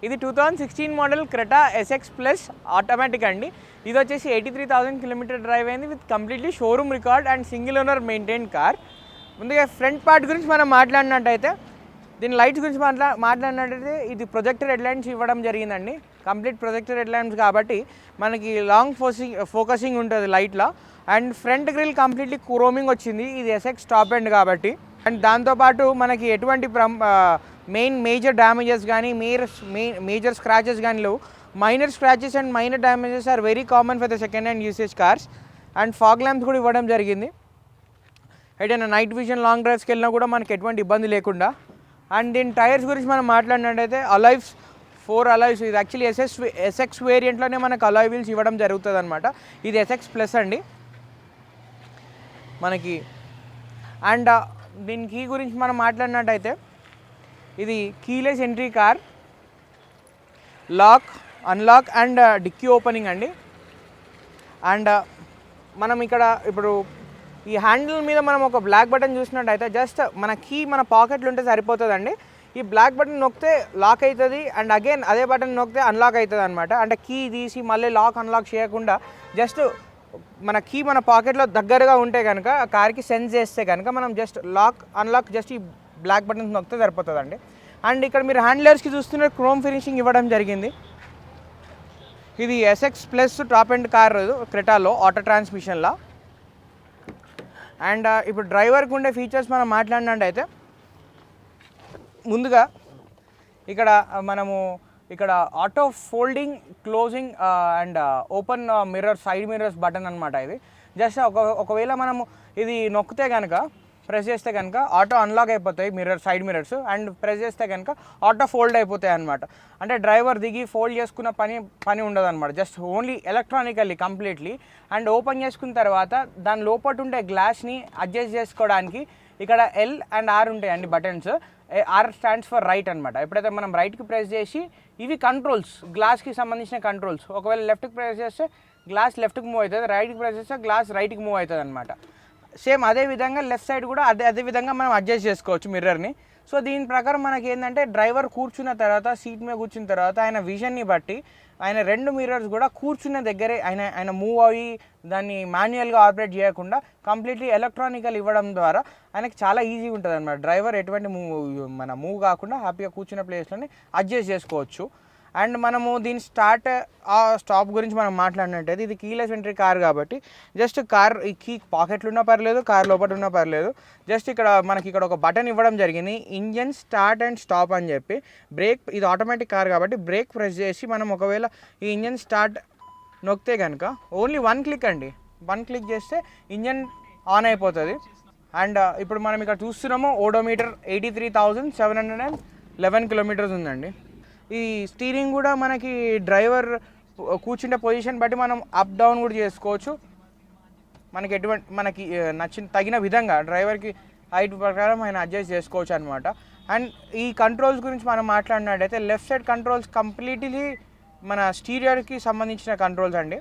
ఇది 2016 model Creta SX plus automatic అండి. ఇది వచ్చేసి 83,000 కిలోమీటర్ డ్రైవ్ అయింది with completely showroom record and single owner maintain car. ముందుగా ఫ్రంట్ పార్ట్ గురించి మనం మాట్లాడినట్టయితే, దీని లైట్స్ గురించి మాట్లాడినట్టయితే ఇది ప్రొజెక్టర్ హెడ్ లైన్స్ ఇవ్వడం జరిగిందండి. కంప్లీట్ ప్రొజెక్టర్ హెడ్ లైన్స్ కాబట్టి మనకి లాంగ్ ఫోకసింగ్ ఉంటుంది లైట్లో. And front grille completely chroming వచ్చింది, ఇది ఎస్ఎక్స్ టాప్ ఎండ్ కాబట్టి. అండ్ దాంతోపాటు మనకి ఎటువంటి మేజర్ డ్యామేజెస్ కానీ మేజర్ స్క్రాచెస్ కానీ లేవు. Minor scratches and minor damages are very common for the second hand usage cars. And fog lamps కూడా ఇవ్వడం జరిగింది, ఎటైనా నైట్ విజన్ లాంగ్ డ్రైవ్స్కి వెళ్ళినా కూడా మనకి ఎటువంటి ఇబ్బంది లేకుండా. అండ్ దీని టైర్స్ గురించి మనం మాట్లాడినట్టయితే అలాయ్స్ 4 అలాయ్స్. ఇది యాక్చువల్లీ ఎస్ఎక్స్ వేరియంట్లోనే మనకు అలాయ్ వీల్స్ ఇవ్వడం జరుగుతుంది అనమాట. ఇది ఎస్ఎక్స్ ప్లస్ అండి మనకి. అండ్ దీని కీ గురించి మనం మాట్లాడినట్టయితే ఇది keyless entry car, lock, unlock and dicky opening అండి. అండ్ మనం ఇక్కడ ఇప్పుడు ఈ హ్యాండిల్ మీద మనం ఒక బ్లాక్ బటన్ చూసినట్టయితే జస్ట్ మన కీ మన పాకెట్లో ఉంటే సరిపోతుందండి. ఈ బ్లాక్ బటన్ నొక్కితే లాక్ అవుతుంది అండ్ అగైన్ అదే బటన్ నొక్కితే అన్లాక్ అవుతుంది అనమాట. అంటే కీ తీసి మళ్ళీ లాక్ అన్లాక్ చేయకుండా జస్ట్ మన కీ మన పాకెట్లో దగ్గరగా ఉంటే కనుక ఆ కార్కి సెన్స్ చేస్తే కనుక మనం జస్ట్ లాక్ అన్లాక్ జస్ట్ ఈ బ్లాక్ బటన్స్ నొక్కితే సరిపోతుందండి. అండ్ ఇక్కడ మీరు హ్యాండిలర్స్కి చూస్తున్న క్రోమ్ ఫినిషింగ్ ఇవ్వడం జరిగింది. ఇది SX plus top end car క్రెటాలో ఆటో ట్రాన్స్మిషన్లో. అండ్ ఇప్పుడు డ్రైవర్కి ఉండే ఫీచర్స్ మనం మాట్లాడినట్టయితే ముందుగా మనము ఇక్కడ auto folding closing and open mirror side mirrors button అనమాట. ఇది జస్ట్ ఒకవేళ మనము ఇది నొక్కితే కనుక ప్రెస్ చేస్తే కనుక ఆటో అన్లాక్ అయిపోతాయి సైడ్ మిర్రర్స్. అండ్ ప్రెస్ చేస్తే కనుక ఆటో ఫోల్డ్ అయిపోతాయి అనమాట. అంటే డ్రైవర్ దిగి ఫోల్డ్ చేసుకున్న పని ఉండదు అనమాట. Just only electronically completely. And open చేసుకున్న తర్వాత దాని లోపల ఉండే గ్లాస్ని అడ్జస్ట్ చేసుకోవడానికి ఇక్కడ ఎల్ అండ్ ఆర్ ఉంటాయండి buttons. Are stands for right అనమాట. ఎప్పుడైతే మనం రైట్కి ప్రెస్ చేసి ఇవి కంట్రోల్స్, గ్లాస్కి సంబంధించిన కంట్రోల్స్. ఒకవేళ లెఫ్ట్కి ప్రెస్ చేస్తే గ్లాస్ లెఫ్ట్కి మూవ్ అవుతుంది, రైట్కి ప్రెస్ చేస్తే గ్లాస్ రైట్కి మూవ్ అవుతుంది అనమాట. సేమ్ అదే విధంగా లెఫ్ట్ సైడ్ కూడా అదే విధంగా మనం అడ్జస్ట్ చేసుకోవచ్చు మిర్రర్ని. సో దీని ప్రకారం మనకి ఏంటంటే డ్రైవర్ కూర్చున్న తర్వాత సీట్ మీద కూర్చున్న తర్వాత ఆయన విజన్ని బట్టి ఆయన 2 మిర్రర్స్ కూడా కూర్చున్న దగ్గరే ఆయన మూవ్ అయ్యి దాన్ని మాన్యువల్గా ఆపరేట్ చేయకుండా కంప్లీట్లీ ఎలక్ట్రానికల్ ఇవ్వడం ద్వారా ఆయనకి చాలా ఈజీగా ఉంటుంది అనమాట. డ్రైవర్ ఎటువంటి మూవ్ కాకుండా హ్యాపీగా కూర్చున్న ప్లేస్లోనే అడ్జస్ట్ చేసుకోవచ్చు. అండ్ మనము దీని స్టాప్ గురించి మనం మాట్లాడినట్టయితే ఇది కీలెస్ ఎంట్రీ కార్ కాబట్టి జస్ట్ కార్ ఈ కీ పాకెట్లు ఉన్నా పర్లేదు, కార్ లోపల ఉన్నా పర్లేదు. జస్ట్ మనకి ఇక్కడ ఒక బటన్ ఇవ్వడం జరిగింది, ఇంజన్ స్టార్ట్ అండ్ స్టాప్ అని చెప్పి. బ్రేక్, ఇది ఆటోమేటిక్ కార్ కాబట్టి బ్రేక్ ప్రెస్ చేసి మనం ఒకవేళ ఈ ఇంజన్ స్టార్ట్ నొక్కితే కనుక ఓన్లీ 1 క్లిక్ అండి, 1 క్లిక్ చేస్తే ఇంజన్ ఆన్ అయిపోతుంది. అండ్ ఇప్పుడు మనం ఇక్కడ చూస్తున్నాము ఓడోమీటర్ 83,711 కిలోమీటర్స్ ఉందండి. ఈ స్టీరింగ్ కూడా మనకి డ్రైవర్ కూర్చుంటే పొజిషన్ బట్టి మనం అప్ డౌన్ కూడా చేసుకోవచ్చు. మనకి తగిన విధంగా డ్రైవర్కి హైట్ ప్రకారం ఆయన అడ్జస్ట్ చేసుకోవచ్చు అనమాట. అండ్ ఈ కంట్రోల్స్ గురించి మనం మాట్లాడినట్టయితే లెఫ్ట్ సైడ్ కంట్రోల్స్ కంప్లీట్లీ మన స్టీరియోకి సంబంధించిన కంట్రోల్స్ అండి.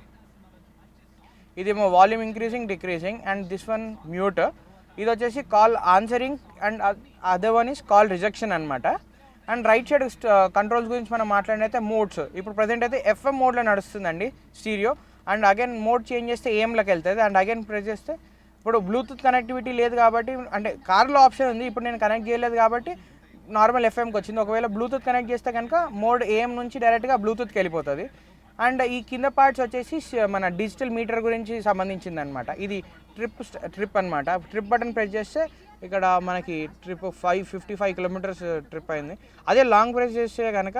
ఇదేమో volume increasing decreasing and this one mute. ఇది వచ్చేసి call answering and other one is call rejection అనమాట. అండ్ రైట్ సైడ్ కంట్రోల్స్ గురించి మనం మాట్లాడినైతే మోడ్స్. ఇప్పుడు ప్రజెంట్ అయితే ఎఫ్ఎం మోడ్లో నడుస్తుందండి stereo. And again mode change చేస్తే ఏఎంలోకి వెళ్తుంది. అండ్ అగైన్ ప్రెస్ చేస్తే ఇప్పుడు బ్లూటూత్ కనెక్టివిటీ లేదు కాబట్టి, అంటే కార్లో ఆప్షన్ ఉంది, ఇప్పుడు నేను కనెక్ట్ చేయలేదు కాబట్టి నార్మల్ ఎఫ్ఎంకి వచ్చింది. ఒకవేళ బ్లూటూత్ కనెక్ట్ చేస్తే కనుక మోడ్ ఏఎం నుంచి డైరెక్ట్గా బ్లూటూత్కి వెళ్ళిపోతుంది. అండ్ ఈ కింద పార్ట్స్ వచ్చేసి మన డిజిటల్ మీటర్ గురించి సంబంధించింది అనమాట. ఇది ట్రిప్ అనమాట. ట్రిప్ బటన్ ప్రెస్ చేస్తే ఇక్కడ మనకి ట్రిప్ 55 కిలోమీటర్స్ ట్రిప్ అయింది. అదే లాంగ్ ప్రెస్ చేస్తే కనుక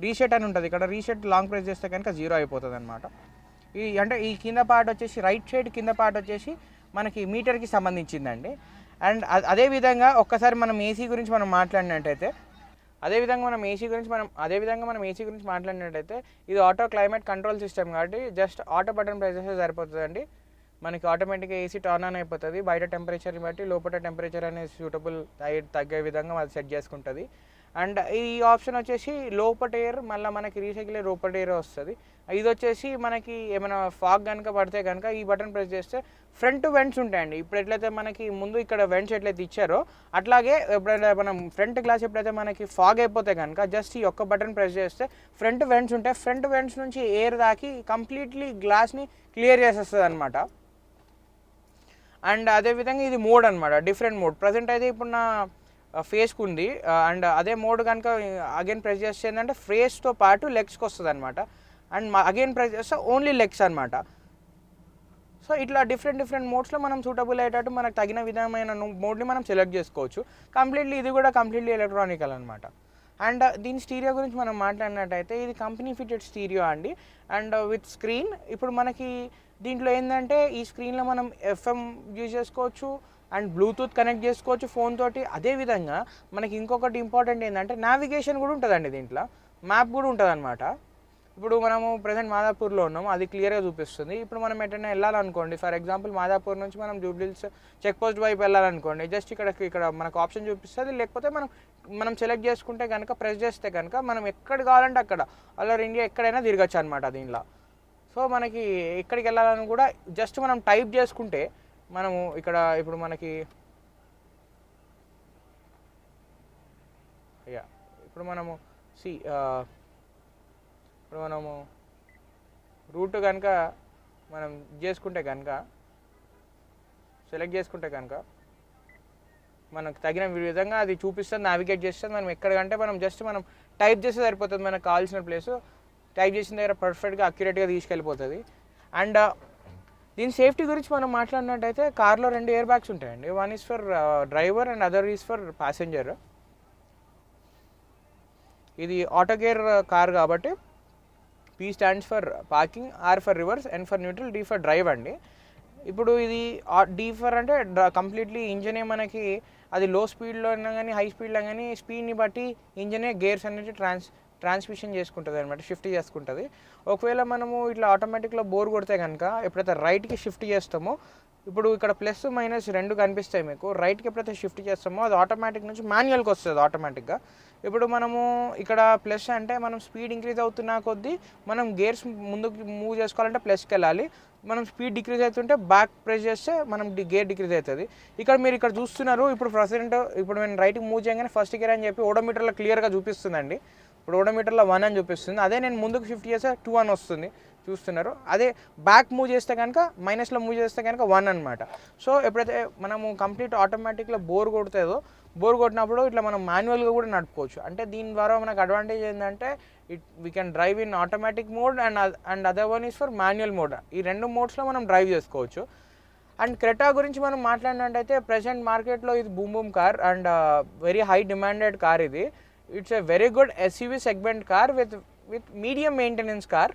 రీసెట్ అని ఉంటుంది. ఇక్కడ రీసెట్ లాంగ్ ప్రెస్ చేస్తే కనుక 0 అయిపోతుంది అనమాట. ఈ కింద పార్ట్ వచ్చేసి రైట్ సైడ్ కింద పార్ట్ వచ్చేసి మనకి మీటర్కి సంబంధించిందండి. అండ్ అదేవిధంగా ఒక్కసారి మనం ఏసీ గురించి మనం మాట్లాడినట్టయితే మనం ఏసీ గురించి మాట్లాడినట్టయితే ఇది ఆటో క్లైమేట్ కంట్రోల్ సిస్టమ్ కాబట్టి జస్ట్ ఆటో బటన్ ప్రెస్ చేస్తే సరిపోతుందండి. మనకి ఆటోమేటిక్గా ఏసీ టర్న్ ఆన్ అయిపోతుంది. బయట టెంపరేచర్ని బట్టి లోపల టెంపరేచర్ అనేది సూటబుల్ తగ్గే విధంగా అది సెట్ చేసుకుంటుంది. అండ్ ఈ ఆప్షన్ వచ్చేసి లోపట్ ఎయిర్, మళ్ళీ మనకి రీసైకిల్ ఎయిర్ లోపట్ ఎయిర్ వస్తుంది. ఇది వచ్చేసి మనకి ఏమైనా ఫాగ్ కనుక పడితే కనుక ఈ బటన్ ప్రెస్ చేస్తే ఫ్రంట్ వెంట్స్ ఉంటాయండి. ఇప్పుడు ఎట్లయితే మనకి ముందు ఇక్కడ వెంట్స్ ఎట్లయితే ఇచ్చారో అట్లాగే ఎప్పుడైతే మనం ఫ్రంట్ గ్లాస్ ఎప్పుడైతే మనకి ఫాగ్ అయిపోతే కనుక జస్ట్ ఈ ఒక్క బటన్ ప్రెస్ చేస్తే ఫ్రంట్ వెంట్స్ ఉంటాయి. ఫ్రంట్ వెంట్స్ నుంచి ఎయిర్ దాకి కంప్లీట్లీ గ్లాస్ని క్లియర్ చేసేస్తుంది అనమాట. అండ్ అదేవిధంగా ఇది మోడ్ అనమాట, డిఫరెంట్ మోడ్. ప్రజెంట్ అయితే ఇప్పుడు నా ఫేస్కి ఉంది. అండ్ అదే మోడ్ కనుక అగైన్ ప్రెస్ చేస్తే ఏంటంటే ఫేస్తో పాటు లెగ్స్కి వస్తుంది అనమాట. అండ్ అగైన్ ప్రెస్ చేస్తే ఓన్లీ లెగ్స్ అనమాట. సో ఇట్లా డిఫరెంట్ మోడ్స్లో మనం సూటబుల్ అయ్యేటట్టు మనకు తగిన విధమైన మోడ్ని మనం సెలెక్ట్ చేసుకోవచ్చు. కంప్లీట్లీ ఇది కూడా కంప్లీట్లీ ఎలక్ట్రానికల్ అనమాట. అండ్ దీని స్టీరియో గురించి మనం మాట్లాడినట్టయితే ఇది కంపెనీ ఫిటెడ్ స్టీరియో అండి. And with screen. ఇప్పుడు మనకి దీంట్లో ఏంటంటే ఈ స్క్రీన్లో మనం FM యూజ్ చేసుకోవచ్చు అండ్ బ్లూటూత్ కనెక్ట్ చేసుకోవచ్చు ఫోన్ తోటి. అదేవిధంగా మనకి ఇంకొకటి ఇంపార్టెంట్ ఏంటంటే నావిగేషన్ కూడా ఉంటుందండి, దీంట్లో మ్యాప్ కూడా ఉంటుంది అనమాట. ఇప్పుడు మనము ప్రజెంట్ మాదాపూర్లో ఉన్నాము, అది క్లియర్గా చూపిస్తుంది. ఇప్పుడు మనం ఎటైనా వెళ్ళాలనుకోండి, ఫర్ ఎగ్జాంపుల్ మాదాపూర్ నుంచి మనం జూబ్లీహిల్స్ చెక్ పోస్ట్ వైపు వెళ్ళాలనుకోండి, జస్ట్ ఇక్కడ మనకు ఆప్షన్ చూపిస్తుంది. లేకపోతే మనం సెలెక్ట్ చేసుకుంటే కనుక ప్రెస్ చేస్తే కనుక మనం ఎక్కడ కావాలంటే అక్కడ ఆల్ ఓవర్ ఇండియా ఎక్కడైనా తిరగచ్చు అనమాట దీనిలో. సో మనకి ఎక్కడికి వెళ్ళాలని కూడా జస్ట్ మనం టైప్ చేసుకుంటే మనము ఇక్కడ ఇప్పుడు మనకి ఇప్పుడు మనము ఇప్పుడు మనము రూట్ కనుక మనం చేసుకుంటే కనుక సెలెక్ట్ చేసుకుంటే కనుక మనకు తగిన విధంగా అది చూపిస్తుంది, నావిగేట్ చేస్తుంది. మనం ఎక్కడికంటే మనం జస్ట్ మనం టైప్ చేస్తే సరిపోతుంది. మనకు కావాల్సిన ప్లేస్ టైప్ చేసిన దగ్గర పర్ఫెక్ట్గా అక్యురేట్గా తీసుకెళ్ళిపోతుంది. అండ్ దీని సేఫ్టీ గురించి మనం మాట్లాడినట్టయితే కార్లో 2 ఎయిర్ బ్యాగ్స్ ఉంటాయండి. One is for driver and other is for passenger. ఇది ఆటో గేర్ కార్ కాబట్టి P stands for parking, R for rivers, N for neutral, D for drive అండి. ఇప్పుడు ఇది D ఫర్ అంటే కంప్లీట్లీ ఇంజనే మనకి అది లో స్పీడ్లో అయినా కానీ హై స్పీడ్లో కానీ స్పీడ్ని బట్టి ఇంజనే గేర్స్ అనేది ట్రాన్స్మిషన్ చేసుకుంటుంది అనమాట, షిఫ్ట్ చేసుకుంటుంది. ఒకవేళ మనము ఇట్లా ఆటోమేటిక్లో బోర్ కొడితే కనుక ఎప్పుడైతే రైట్కి షిఫ్ట్ చేస్తామో, ఇప్పుడు ఇక్కడ ప్లస్ మైనస్ 2 కనిపిస్తాయి మీకు. రైట్కి ఎప్పుడైతే షిఫ్ట్ చేస్తామో అది ఆటోమేటిక్ నుంచి మాన్యువల్కి వస్తుంది ఆటోమేటిక్గా. ఇప్పుడు మనము ఇక్కడ ప్లస్ అంటే మనం స్పీడ్ ఇంక్రీజ్ అవుతున్న కొద్దీ మనం గేర్స్ ముందుకు మూవ్ చేసుకోవాలంటే ప్లస్కి వెళ్ళాలి. మనం స్పీడ్ డిక్రీజ్ అవుతుంటే బ్యాక్ ప్రెస్ చేస్తే మనం గేర్ డిక్రీజ్ అవుతుంది. మీరు ఇక్కడ చూస్తున్నారు, ఇప్పుడు ప్రెసెంట్ ఇప్పుడు నేను రైట్కి మూవ్ చేయగానే ఫస్ట్ గేర్ అని చెప్పి ఓడోమీటర్లో క్లియర్గా చూపిస్తుందండి. ఇప్పుడు ఓడోమీటర్లో 1 అని చూపిస్తుంది. అదే నేను ముందుకు షిఫ్ట్ చేస్తే 2 అని వస్తుంది, చూస్తున్నారు. అదే బ్యాక్ మూవ్ చేస్తే కనుక మైనస్లో మూవ్ చేస్తే కనుక 1 అనమాట. సో ఎప్పుడైతే మనము కంప్లీట్ ఆటోమేటిక్లో బోర్ కొట్టినప్పుడు ఇట్లా మనం మాన్యువల్గా కూడా నడుపుకోవచ్చు. అంటే దీని ద్వారా మనకు అడ్వాంటేజ్ ఏంటంటే we can drive in automatic mode and other one is for manual mode. ఈ 2 మోడ్స్లో మనం డ్రైవ్ చేసుకోవచ్చు. అండ్ క్రెటా గురించి మనం మాట్లాడినట్టయితే ప్రెసెంట్ మార్కెట్లో ఇది boom car and very high demanded car. ఇది it's a very good SUV segment car with medium maintenance car.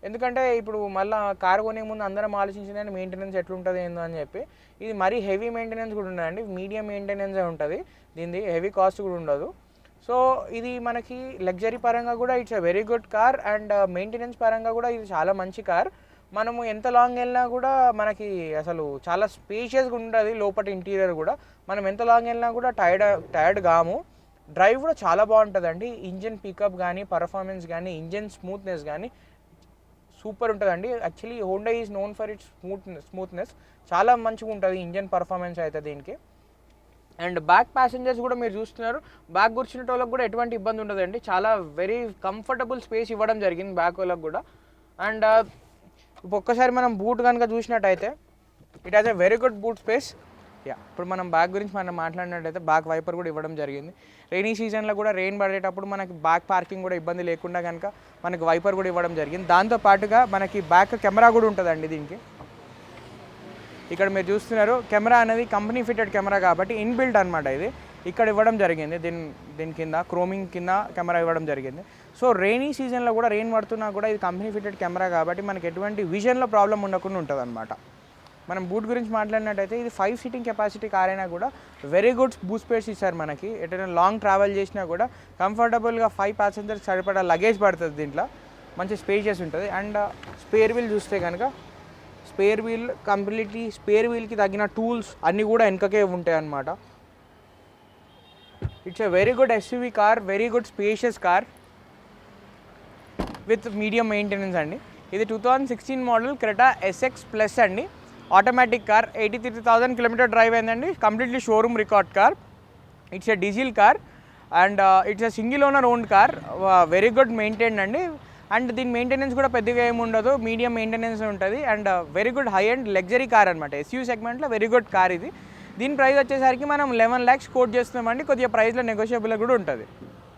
ఎందుకంటే ఇప్పుడు మళ్ళీ కార్ కొనే ముందు అందరం ఆలోచించిందంటే మెయింటెనెన్స్ ఎట్లుంటుంది ఏందో అని చెప్పి. ఇది మరీ హెవీ మెయింటెనెన్స్ కూడా ఉండదండి, మీడియం మెయింటెనెన్సే ఉంటుంది దీనిది, హెవీ కాస్ట్ కూడా ఉండదు. సో ఇది మనకి లగ్జరీ పరంగా కూడా it's a very good car and maintenance పరంగా కూడా ఇది చాలా మంచి కార్. మనము ఎంత లాంగ్ వెళ్ళినా కూడా మనకి అసలు చాలా స్పేషియస్గా ఉంటుంది లోపల ఇంటీరియర్ కూడా. మనం ఎంత లాంగ్ వెళ్ళినా కూడా టైర్డ్ కాము. డ్రైవ్ కూడా చాలా బాగుంటుందండి. ఇంజన్ పికప్ కానీ పర్ఫార్మెన్స్ కానీ ఇంజన్ స్మూత్నెస్ కానీ సూపర్ ఉంటుందండి. Actually Honda is known for it's smoothness. చాలా మంచిగా ఉంటుంది ఇంజన్ పర్ఫార్మెన్స్ అయితే దీనికి. అండ్ బ్యాక్ ప్యాసింజర్స్ కూడా మీరు చూస్తున్నారు, బ్యాక్ కూర్చునే వాళ్ళకి కూడా ఎటువంటి ఇబ్బంది ఉండదండి. చాలా వెరీ కంఫర్టబుల్ స్పేస్ ఇవ్వడం జరిగింది బ్యాక్ వాళ్ళకి కూడా. అండ్ ఒక్కసారి మనం బూట్ కనుక చూసినట్టయితే it has a very good boot space. ఇప్పుడు మనం బ్యాక్ గురించి మనం మాట్లాడినట్టయితే బ్యాక్ వైపర్ కూడా ఇవ్వడం జరిగింది. రెయినీ సీజన్లో కూడా రెయిన్ పడేటప్పుడు మనకి బ్యాక్ పార్కింగ్ కూడా ఇబ్బంది లేకుండా కనుక మనకి వైపర్ కూడా ఇవ్వడం జరిగింది. దాంతోపాటుగా మనకి బ్యాక్ కెమెరా కూడా ఉంటుందండి దీనికి. ఇక్కడ మీరు చూస్తున్నారు, కెమెరా అనేది కంపెనీ ఫిటెడ్ కెమెరా కాబట్టి ఇన్బిల్ట్ అనమాట. ఇది ఇక్కడ ఇవ్వడం జరిగింది, దీని కింద క్రోమింగ్ కింద కెమెరా ఇవ్వడం జరిగింది. సో రెయినీ సీజన్లో కూడా రెయిన్ పడుతున్నా కూడా ఇది కంపెనీ ఫిటెడ్ కెమెరా కాబట్టి మనకి ఎటువంటి విజన్లో ప్రాబ్లం ఉండకుండా ఉంటుంది అనమాట. మనం బూట్ గురించి మాట్లాడినట్టయితే ఇది 5 సీటింగ్ కెపాసిటీ కార్ అయినా కూడా వెరీ గుడ్ బూట్ స్పేస్ ఇచ్చారు మనకి. ఎటైనా లాంగ్ ట్రావెల్ చేసినా కూడా కంఫర్టబుల్గా 5 ప్యాసింజర్స్ సరిపడా లగేజ్ పడుతుంది దీంట్లో, మంచి స్పేషియస్ ఉంటుంది. అండ్ స్పేర్ వీల్ చూస్తే కనుక స్పేర్ వీల్కి తగిన టూల్స్ అన్నీ కూడా వెనకకే ఉంటాయి అన్నమాట. It's a very good SUV car, very good spacious car with medium maintenance అండి. ఇది 2016 మోడల్ క్రెటా ఎస్ఎక్స్ ప్లస్ అండి. ఆటోమేటిక్ కార్, 83,000 కిలోమీటర్ డ్రైవ్ అయిందండి. Completely showroom record car. It's a diesel car and it's a single owner owned car, very good maintain అండి. And దీని maintenance కూడా పెద్దగా ఏమి ఉండదు, మీడియం మెయింటెనెన్స్ ఉంటుంది. And very good high and luxury car అనమాట. SEO సెగ్మెంట్లో వెరీ గుడ్ కార్ ఇది. దీని ప్రైస్ వచ్చేసరికి మనం 11 lakhs కోట్ చేస్తున్నామండి. కొద్దిగా ప్రైస్లో నెగోషియబుల్ కూడా ఉంటుంది.